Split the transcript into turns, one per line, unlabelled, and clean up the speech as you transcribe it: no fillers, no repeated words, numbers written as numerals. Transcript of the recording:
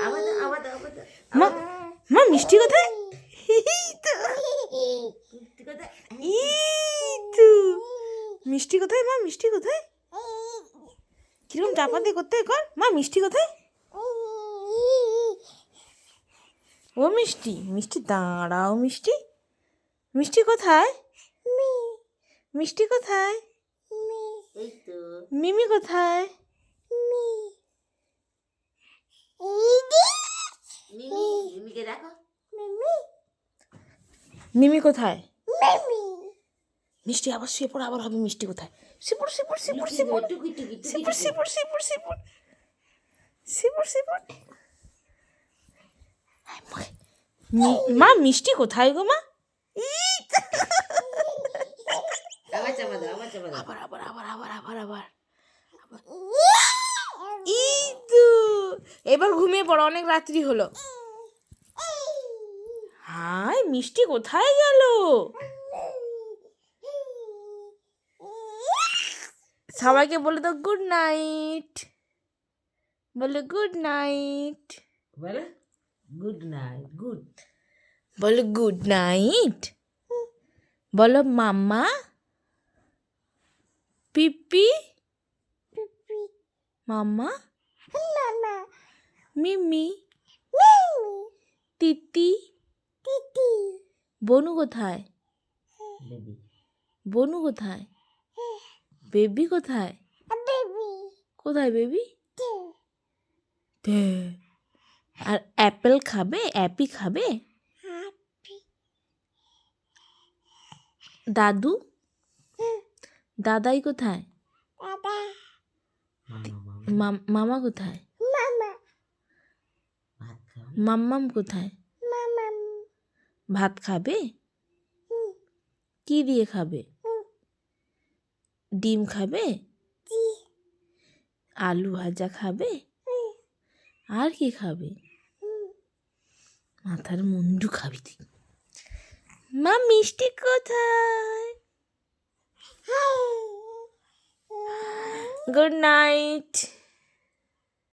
আবার দাও, আবার দাও, আবার দাও।
মা মা মিষ্টি কোথায়? এই তো,
মিষ্টি কোথায়?
এই তো। মিষ্টি কোথায় মা? মিষ্টি কোথায়? কিরকম চাপা দিয়ে করতে হয় কর। মা মিষ্টি কোথায়? ও মিষ্টি, মিষ্টি দাঁড়াও। মিষ্টি, মিষ্টি কোথায়? মিষ্টি কোথায়?
এই তো।
মিমি কোথায়?
মিমিকে দেখো।
মিমি কোথায়? মিষ্টি আবার শুয়ে পড়, আবার হবে। মিষ্টি কোথায়? সিপুর সিপুর সিপুর সিপুর
টুকি টুকি টুকি
সিপুর সিপুর সিপুর সিপুর সিপুর সিপুর। মা মিষ্টি কোথায় গো মা? এই তো।
আবার চাপা দাও, আবার চাপা দাও।
আবার আবার আবার আবার আবার আবার এই তো। এবার ঘুমিয়ে পড়ো, অনেক রাত্রি হলো। হাই, মিষ্টি কোথায় গেল? সবাইকে বলে দাও গুড নাইট। বলে গুড নাইট।
বলো গুড নাইট। গুড
বলো গুড নাইট। বলো মাম্মা, পিপি, মাম্মা, মিমি, তিতি। বনু কোথায়?
বেবি।
বনু কোথায়? বেবি কোথায়? কোথায় বেবি? আর অ্যাপেল খাবে? অ্যাপি খাবে? দাদু, দাদাই কোথায়? মামা কোথায়?
ভাত খাও।
মাম্মাম কোথায়? ভাত খাবে? কি দিয়ে খাবে? ডিম খাবে? আলু ভাজা খাবে? আর কি খাবে? মাথার মুন্ডু খাবি তুই। মা মিষ্টি কোথায়? Good night.